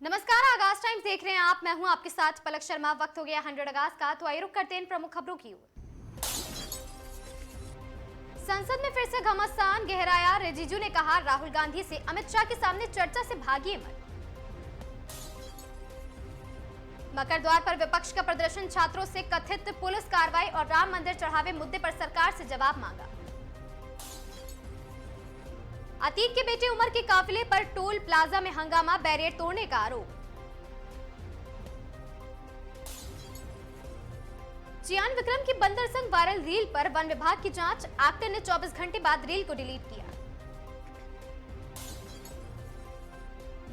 नमस्कार, आगाज टाइम्स देख रहे हैं आप। मैं हूं आपके साथ पलक शर्मा। वक्त हो गया 100 अगस्त का, तो आइए रुक करते हैं इन प्रमुख खबरों की ओर। संसद में फिर से घमासान गहराया। रिजिजू ने कहा, राहुल गांधी से अमित शाह के सामने चर्चा से भागिए मत। मकर द्वार पर विपक्ष का प्रदर्शन, छात्रों से कथित पुलिस कार्रवाई और राम मंदिर चढ़ावे मुद्दे पर सरकार से जवाब मांगा। अतीक के बेटे उमर के काफिले पर टोल प्लाजा में हंगामा, बैरियर तोड़ने का आरोप। चियान विक्रम की बंदर संग वायरल रील पर वन विभाग की जांच, एक्टर ने 24 घंटे बाद रील को डिलीट किया।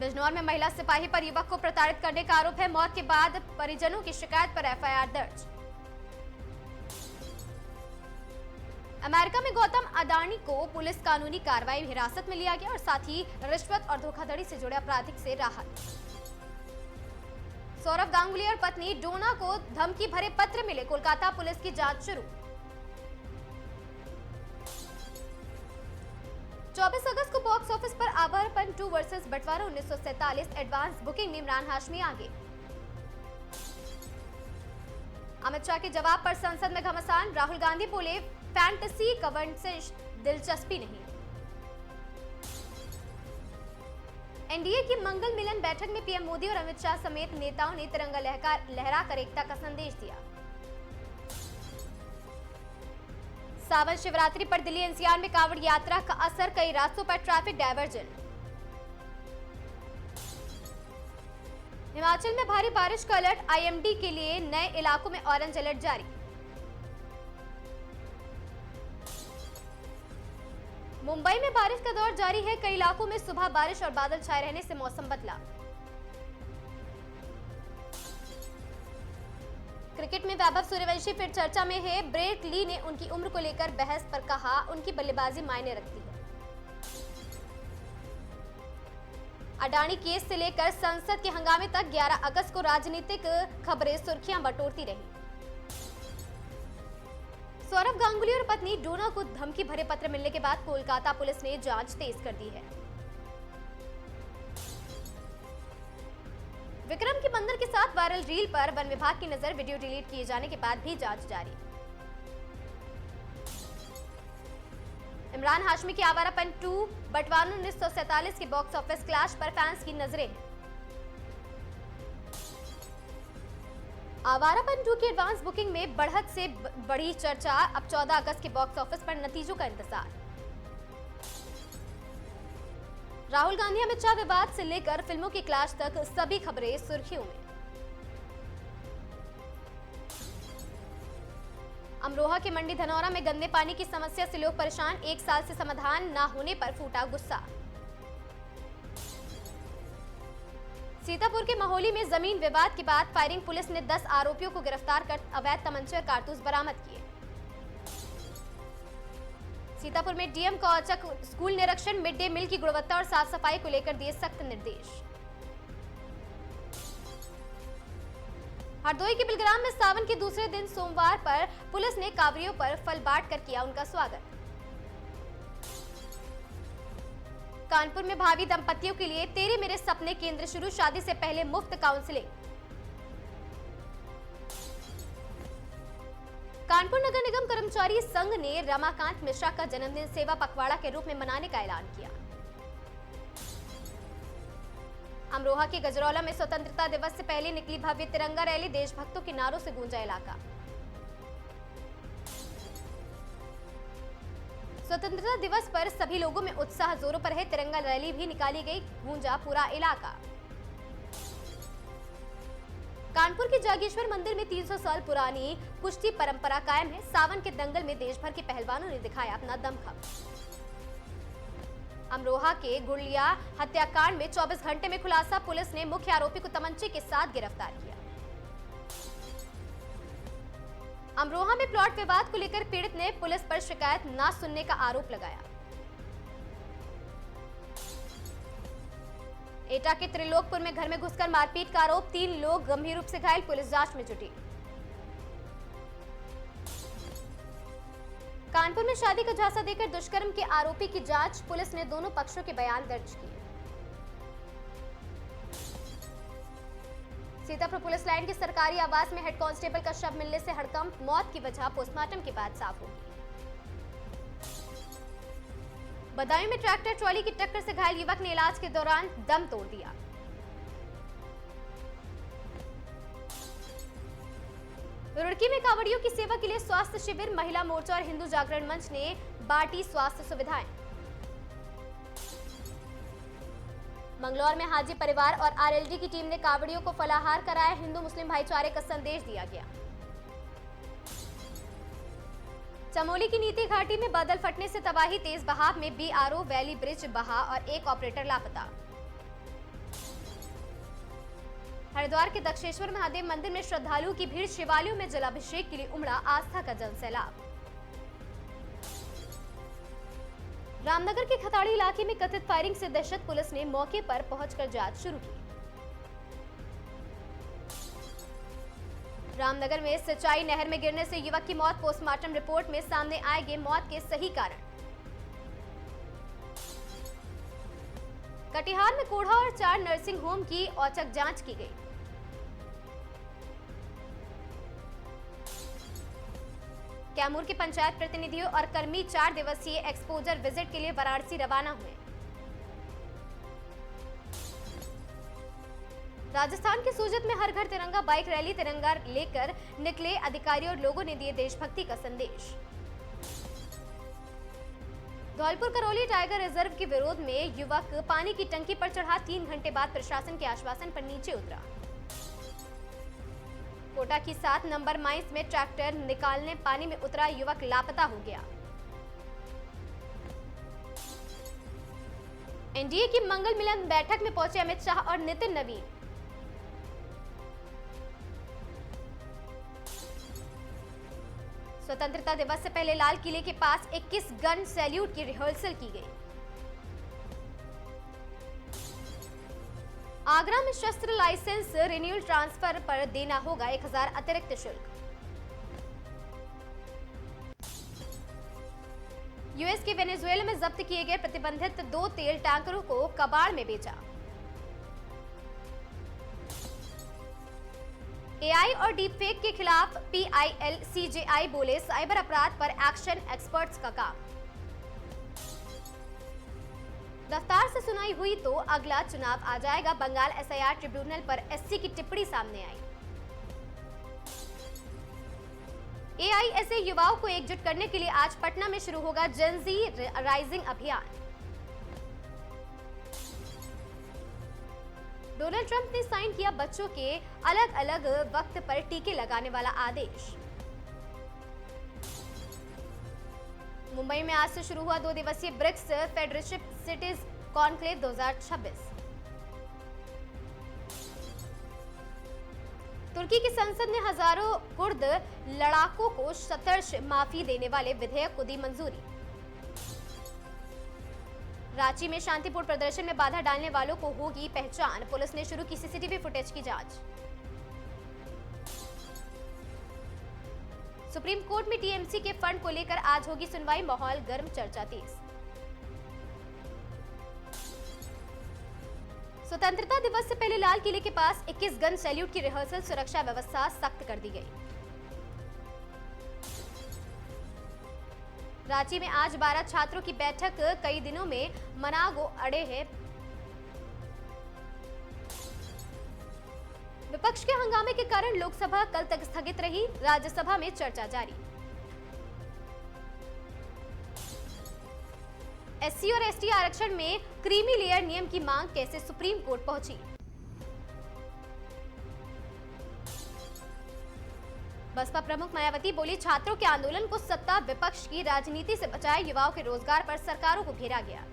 बिजनौर में महिला सिपाही पर युवक को प्रताड़ित करने का आरोप है। मौत के बाद परिजनों की शिकायत पर एफआईआर दर्ज। अमेरिका में गौतम अडानी को पुलिस कानूनी कार्रवाई हिरासत में लिया गया और साथ ही रिश्वत और धोखाधड़ी से जुड़े आपराधिक से राहत। सौरव गांगुली और पत्नी डोना को धमकी भरे पत्र मिले, कोलकाता पुलिस की जांच शुरू। 24 अगस्त को बॉक्स ऑफिस पर आवारापन 2 वर्सेस बंटवारा 1947 एडवांस बुकिंग में इमरान हाशमी आगे। अमित शाह के जवाब पर संसद में घमासान, राहुल गांधी बोले फैंटेसी कवर्ड से दिलचस्पी नहीं। एनडीए की मंगल मिलन बैठक में पीएम मोदी और अमित शाह समेत नेताओं ने तिरंगा लहराकर एकता का संदेश दिया। सावन शिवरात्रि पर दिल्ली एनसीआर में कांवड़ यात्रा का असर, कई रास्तों पर ट्रैफिक डायवर्जन। हिमाचल में भारी बारिश का अलर्ट, आईएमडी के लिए नए इलाकों में ऑरेंज अलर्ट जारी। मुंबई में बारिश का दौर जारी है, कई इलाकों में सुबह बारिश और बादल छाए रहने से मौसम बदला। क्रिकेट में वैभव सूर्यवंशी फिर चर्चा में है। ब्रेट ली ने उनकी उम्र को लेकर बहस पर कहा, उनकी बल्लेबाजी मायने रखती है। अडानी केस से लेकर संसद के हंगामे तक 11 अगस्त को राजनीतिक खबरें सुर्खियां बटोरती रही। सौरव गांगुली और पत्नी डोना को धमकी भरे पत्र मिलने के बाद कोलकाता पुलिस ने जांच तेज कर दी है। विक्रम की बंदर के साथ वायरल रील पर वन विभाग की नजर, वीडियो डिलीट किए जाने के बाद भी जांच जारी। इमरान हाशमी की आवारापन 2 बंटवारा 1947 के बॉक्स ऑफिस क्लैश पर फैंस की नजरें हैं। आवारापन 2 की एडवांस बुकिंग में बढ़त से बड़ी चर्चा, अब 14 अगस्त के बॉक्स ऑफिस पर नतीजों का इंतजार। राहुल गांधी अमित शाह विवाद से लेकर फिल्मों के क्लैश तक सभी खबरें सुर्खियों में। अमरोहा के मंडी धनौरा में गंदे पानी की समस्या से लोग परेशान, 1 साल से समाधान न होने पर फूटा गुस्सा। सीतापुर के महोली में जमीन विवाद के बाद फायरिंग, पुलिस ने 10 आरोपियों को गिरफ्तार कर अवैध तमंचे और कारतूस बरामद किए। सीतापुर में डीएम का औचक स्कूल निरीक्षण, मिड डे मील की गुणवत्ता और साफ सफाई को लेकर दिए सख्त निर्देश। हरदोई के बिलग्राम में सावन के दूसरे दिन सोमवार पर पुलिस ने कांवरियों पर फल बांट कर किया उनका स्वागत। कानपुर में भावी दंपतियों के लिए तेरे मेरे सपने केंद्र शुरू, शादी से पहले मुफ्त काउंसलिंग। कानपुर नगर निगम कर्मचारी संघ ने रमाकांत मिश्रा का जन्मदिन सेवा पखवाड़ा के रूप में मनाने का ऐलान किया। अमरोहा के गजरौला में स्वतंत्रता दिवस से पहले निकली भव्य तिरंगा रैली, देशभक्तों के नारों से गूंजा इलाका। स्वतंत्रता दिवस पर सभी लोगों में उत्साह जोरों पर है, तिरंगा रैली भी निकाली गई, गूंजा पूरा इलाका। कानपुर के जागेश्वर मंदिर में 300 साल पुरानी कुश्ती परंपरा कायम है। सावन के दंगल में देश भर के पहलवानों ने दिखाया अपना दमखम। अमरोहा के गुड़लिया हत्याकांड में 24 घंटे में खुलासा, पुलिस ने मुख्य आरोपी को तमंचे के साथ गिरफ्तार किया। अमरोहा में प्लॉट विवाद को लेकर पीड़ित ने पुलिस पर शिकायत न सुनने का आरोप लगाया। एटा के त्रिलोकपुर में घर में घुसकर मारपीट का आरोप, 3 लोग गंभीर रूप से घायल, पुलिस जांच में जुटी। कानपुर में शादी का झांसा देकर दुष्कर्म के आरोपी की जांच, पुलिस ने दोनों पक्षों के बयान दर्ज किए। सीतापुर पुलिस लाइन के सरकारी आवास में हेड कांस्टेबल का शव मिलने से हड़कंप। मौत की वजह पोस्टमार्टम के बाद साफ होगी। बदायूं में ट्रैक्टर ट्रॉली की टक्कर से घायल युवक ने इलाज के दौरान दम तोड़ दिया। रुड़की में कांवड़ियों की सेवा के लिए स्वास्थ्य शिविर। महिला मोर्चा और हिंदू जागरण मंच ने बांटी स्वास्थ्य सुविधाएं। मंगलौर में हाजी परिवार और आरएलडी की टीम ने कांवड़ियों को फलाहार कराया। हिंदू मुस्लिम भाईचारे का संदेश दिया गया। चमोली की नीति घाटी में बादल फटने से तबाही। तेज बहाव में बीआरओ वैली ब्रिज बहा और एक ऑपरेटर लापता। हरिद्वार के दक्षेश्वर महादेव मंदिर में श्रद्धालुओं की भीड़। शिवालयों में जलाभिषेक के लिए उमड़ा आस्था का जनसैलाब। रामनगर के खताड़ी इलाके में कथित फायरिंग से दहशत। पुलिस ने मौके पर पहुंचकर जांच शुरू की। रामनगर में सिंचाई नहर में गिरने से युवक की मौत। पोस्टमार्टम रिपोर्ट में सामने आएंगे मौत के सही कारण। कटिहार में कोढ़ा और 4 नर्सिंग होम की औचक जांच की गई। कैमूर के पंचायत प्रतिनिधियों और कर्मी 4 दिवसीय एक्सपोजर विजिट के लिए वाराणसी रवाना हुए। राजस्थान के सूरत में हर घर तिरंगा बाइक रैली। तिरंगा लेकर निकले अधिकारी और लोगों ने दिए देशभक्ति का संदेश। धौलपुर करौली टाइगर रिजर्व के विरोध में युवक पानी की टंकी पर चढ़ा। 3 घंटे बाद प्रशासन के आश्वासन पर नीचे उतरा। कोटा की 7 नंबर माइंस में ट्रैक्टर निकालने पानी में उतरा युवक लापता हो गया। एनडीए की मंगल मिलन बैठक में पहुंचे अमित शाह और नितिन नवीन। स्वतंत्रता दिवस से पहले लाल किले के पास 21 गन सैल्यूट की रिहर्सल की गई। आगरा में शस्त्र लाइसेंस रिन्यूअल ट्रांसफर पर देना होगा 1000 अतिरिक्त शुल्क। यूएस के वेनेजुएला में जब्त किए गए प्रतिबंधित 2 तेल टैंकरों को कबाड़ में बेचा। एआई और डीपफेक के खिलाफ पीआईएल-सीजेआई बोले साइबर अपराध पर एक्शन एक्सपर्ट्स का काम। रफ्तार से सुनाई हुई तो अगला चुनाव आ जाएगा। बंगाल एसआईआर ट्रिब्यूनल पर एससी की टिप्पणी सामने आई। एआईएसए युवाओं को एकजुट करने के लिए आज पटना में शुरू होगा जेन-ज़ी राइजिंग अभियान। डोनाल्ड ट्रंप ने साइन किया बच्चों के अलग अलग वक्त पर टीके लगाने वाला आदेश। मुंबई में आज से शुरू हुआ 2 दिवसीय ब्रिक्स फेडरेशिप सिटीज कॉन्क्लेव 2026। तुर्की की संसद ने हजारों कुर्द लड़ाकों को शतर्श माफी देने वाले विधेयक को दी मंजूरी। रांची में शांतिपूर्ण प्रदर्शन में बाधा डालने वालों को होगी पहचान। पुलिस ने शुरू की सीसीटीवी फुटेज की जांच। सुप्रीम कोर्ट में टीएमसी के फंड को लेकर आज होगी सुनवाई। माहौल गर्म, चर्चा तेज। स्वतंत्रता दिवस से पहले लाल किले के पास 21 गन सैल्यूट की रिहर्सल। सुरक्षा व्यवस्था सख्त कर दी गई। रांची में आज 12 छात्रों की बैठक। कई दिनों में मनागो अड़े हैं। विपक्ष के हंगामे के कारण लोकसभा कल तक स्थगित रही। राज्यसभा में चर्चा जारी। एससी और एसटी आरक्षण में क्रीमी लेयर नियम की मांग कैसे सुप्रीम कोर्ट पहुंची। बसपा प्रमुख मायावती बोली छात्रों के आंदोलन को सत्ता विपक्ष की राजनीति से बचाए। युवाओं के रोजगार पर सरकारों को घेरा गया।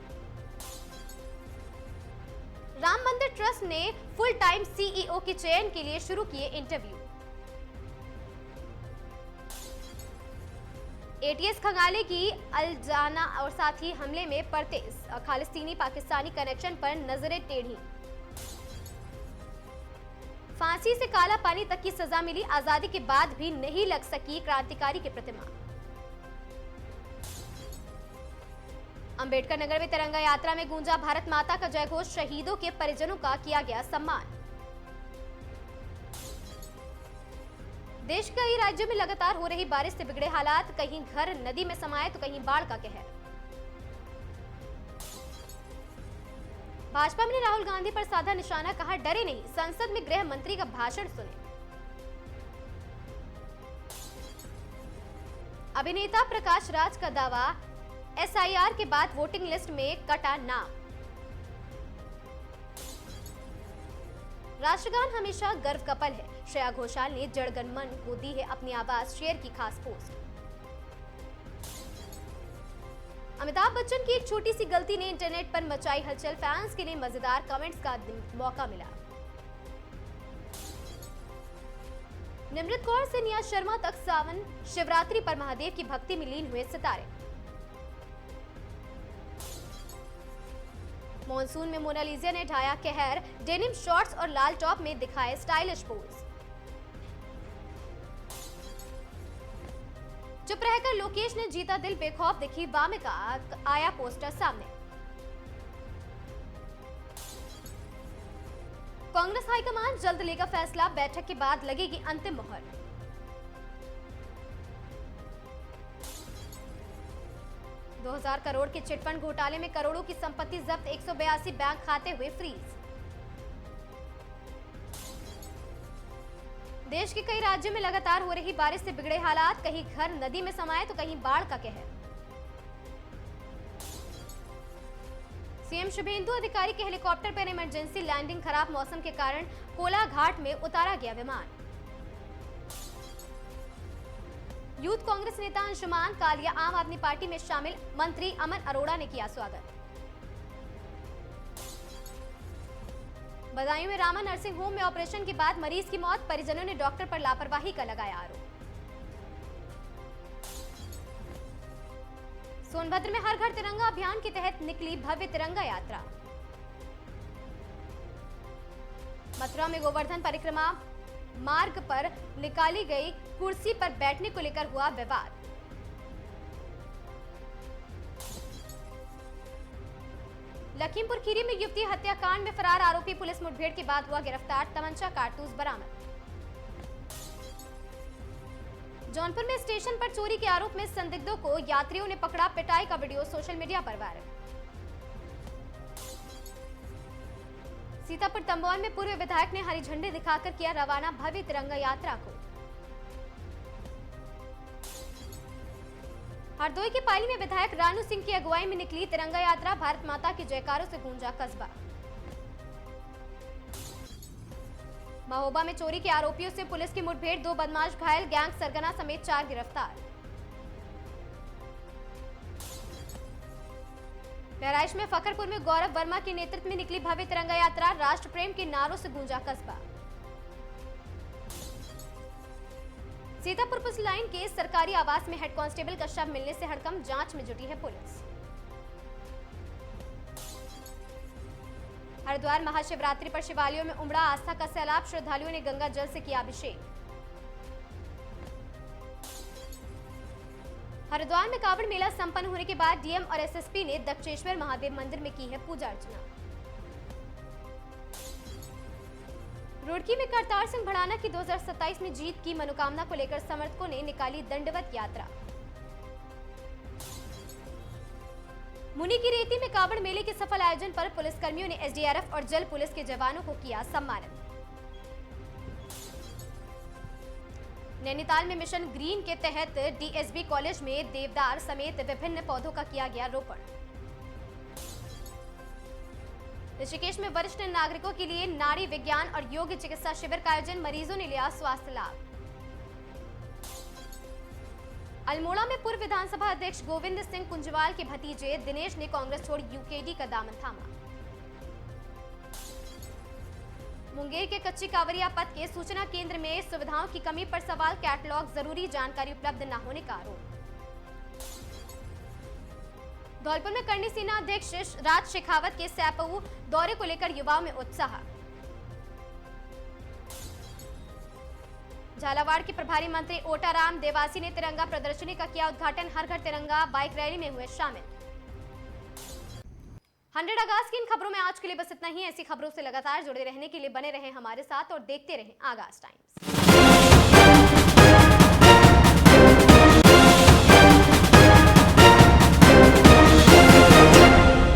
राम मंदिर ट्रस्ट ने फुल टाइम सीईओ के चयन के लिए शुरू किए इंटरव्यू। एटीएस खंगाले की अलजाना और साथी हमले में परतेज। खालिस्तीनी पाकिस्तानी कनेक्शन पर नजरें टेढ़ी। फांसी से काला पानी तक की सजा मिली। आजादी के बाद भी नहीं लग सकी क्रांतिकारी की प्रतिमा। अंबेडकर नगर में तिरंगा यात्रा में गूंजा भारत माता का जयघोष। शहीदों के परिजनों का किया गया सम्मान। देश के कई राज्यों में लगातार हो रही बारिश से बिगड़े हालात, कहीं घर नदी में समाये तो कहीं बाढ़ का कहर। भाजपा ने राहुल गांधी पर साधा निशाना, कहा डरे नहीं, संसद में गृह मंत्री का भाषण सुने। अभिनेता प्रकाश राज का दावा, एसआईआर के बाद वोटिंग लिस्ट में कटा नाम। राष्ट्रगान हमेशा गर्व का पल है, श्रेया घोषाल ने जड़गन को दी है अपनी आवाज, शेयर की खास पोस्ट। अमिताभ बच्चन की एक छोटी सी गलती ने इंटरनेट पर मचाई हलचल, फैंस के लिए मजेदार कमेंट्स का मौका मिला। निमृत कौर से निया शर्मा तक सावन शिवरात्रि पर महादेव की भक्ति में लीन हुए सितारे। मॉनसून में मोनालिसा ने ढाया कहर, डेनिम शॉर्ट्स और लाल टॉप में दिखाए स्टाइलिश पोज। चुप रहकर लोकेश ने जीता दिल, बेखौफ दिखी वामिका, आया पोस्टर सामने। कांग्रेस हाईकमान जल्द लेगा फैसला, बैठक के बाद लगेगी अंतिम मुहर। $2000 करोड़ के चिटफंड घोटाले में करोड़ों की संपत्ति जब्त, 182 बैंक खाते हुए फ्रीज। देश के कई राज्यों में लगातार हो रही बारिश से बिगड़े हालात, कहीं घर नदी में समाये तो कहीं बाढ़ का कहर। सीएम शुभेंदु अधिकारी के हेलीकॉप्टर पर इमरजेंसी लैंडिंग, खराब मौसम के कारण कोलाघाट में उतारा गया विमान। यूथ कांग्रेस नेता अंशुमान कालिया आम आदमी पार्टी में शामिल, मंत्री अमन अरोड़ा ने किया स्वागत। बदायूं में रामा नर्सिंग होम में ऑपरेशन के बाद मरीज की मौत, परिजनों ने डॉक्टर पर लापरवाही का लगाया आरोप। सोनभद्र में हर घर तिरंगा अभियान के तहत निकली भव्य तिरंगा यात्रा। मथुरा में गोवर्धन परिक्रमा मार्ग पर निकाली गई कुर्सी पर बैठने को लेकर हुआ विवाद। लखीमपुर खीरी में युवती हत्याकांड में फरार आरोपी पुलिस मुठभेड़ के बाद हुआ गिरफ्तार, तमंचा कारतूस बरामद। जौनपुर में स्टेशन पर चोरी के आरोप में संदिग्धों को यात्रियों ने पकड़ा, पिटाई का वीडियो सोशल मीडिया पर वायरल। सीतापुर तंबोल में पूर्व विधायक ने हरी झंडी दिखाकर किया रवाना भव्य तिरंगा यात्रा को। हरदोई के पाली में विधायक रानू सिंह की अगुवाई में निकली तिरंगा यात्रा, भारत माता के जयकारों से गूंजा कस्बा। महोबा में चोरी के आरोपियों से पुलिस की मुठभेड़, 2 बदमाश घायल, गैंग सरगना समेत 4 गिरफ्तार। बहराइच में फखरपुर में गौरव वर्मा के नेतृत्व में निकली भव्य तिरंगा यात्रा, राष्ट्र प्रेम के नारों से गूंजा कस्बा। सीतापुर पुलिस लाइन के सरकारी आवास में हेड कांस्टेबल का शव मिलने से हड़कंप, जांच में जुटी है पुलिस। हरिद्वार महाशिवरात्रि पर शिवालयों में उमड़ा आस्था का सैलाब, श्रद्धालुओं ने गंगा जल से किया अभिषेक। हरिद्वार में कावड़ मेला संपन्न होने के बाद डीएम और एसएसपी ने दक्षेश्वर महादेव मंदिर में की है पूजा अर्चना। रुड़की में करतार सिंह भड़ाना की 2027 में जीत की मनोकामना को लेकर समर्थकों ने निकाली दंडवत यात्रा। मुनि की रेती में कावड़ मेले के सफल आयोजन पर पुलिसकर्मियों ने एसडीआरएफ और जल पुलिस के जवानों को किया सम्मानित। नैनीताल में मिशन ग्रीन के तहत डीएसबी कॉलेज में देवदार समेत विभिन्न पौधों का किया गया रोपण। ऋषिकेश में वरिष्ठ नागरिकों के लिए नाड़ी विज्ञान और योग चिकित्सा शिविर का आयोजन, मरीजों ने लिया स्वास्थ्य लाभ। अल्मोड़ा में पूर्व विधानसभा अध्यक्ष गोविंद सिंह कुंजवाल के भतीजे दिनेश ने कांग्रेस छोड़ यूकेडी का दामन थामा। मुंगेर के कच्ची कांवरिया पथ के सूचना केंद्र में सुविधाओं की कमी पर सवाल, कैटलॉग जरूरी जानकारी उपलब्ध न होने का आरोप। धौलपुर में करनी सेना अध्यक्ष राज शेखावत के सैपऊ दौरे को लेकर युवाओं में उत्साह। झालावाड़ के प्रभारी मंत्री ओटाराम देवासी ने तिरंगा प्रदर्शनी का किया उद्घाटन, हर घर तिरंगा बाइक रैली में हुए शामिल। 100 अगस्त की इन खबरों में आज के लिए बस इतना ही। ऐसी खबरों से लगातार जुड़े रहने के लिए बने रहें हमारे साथ और देखते रहें आगाज टाइम्स।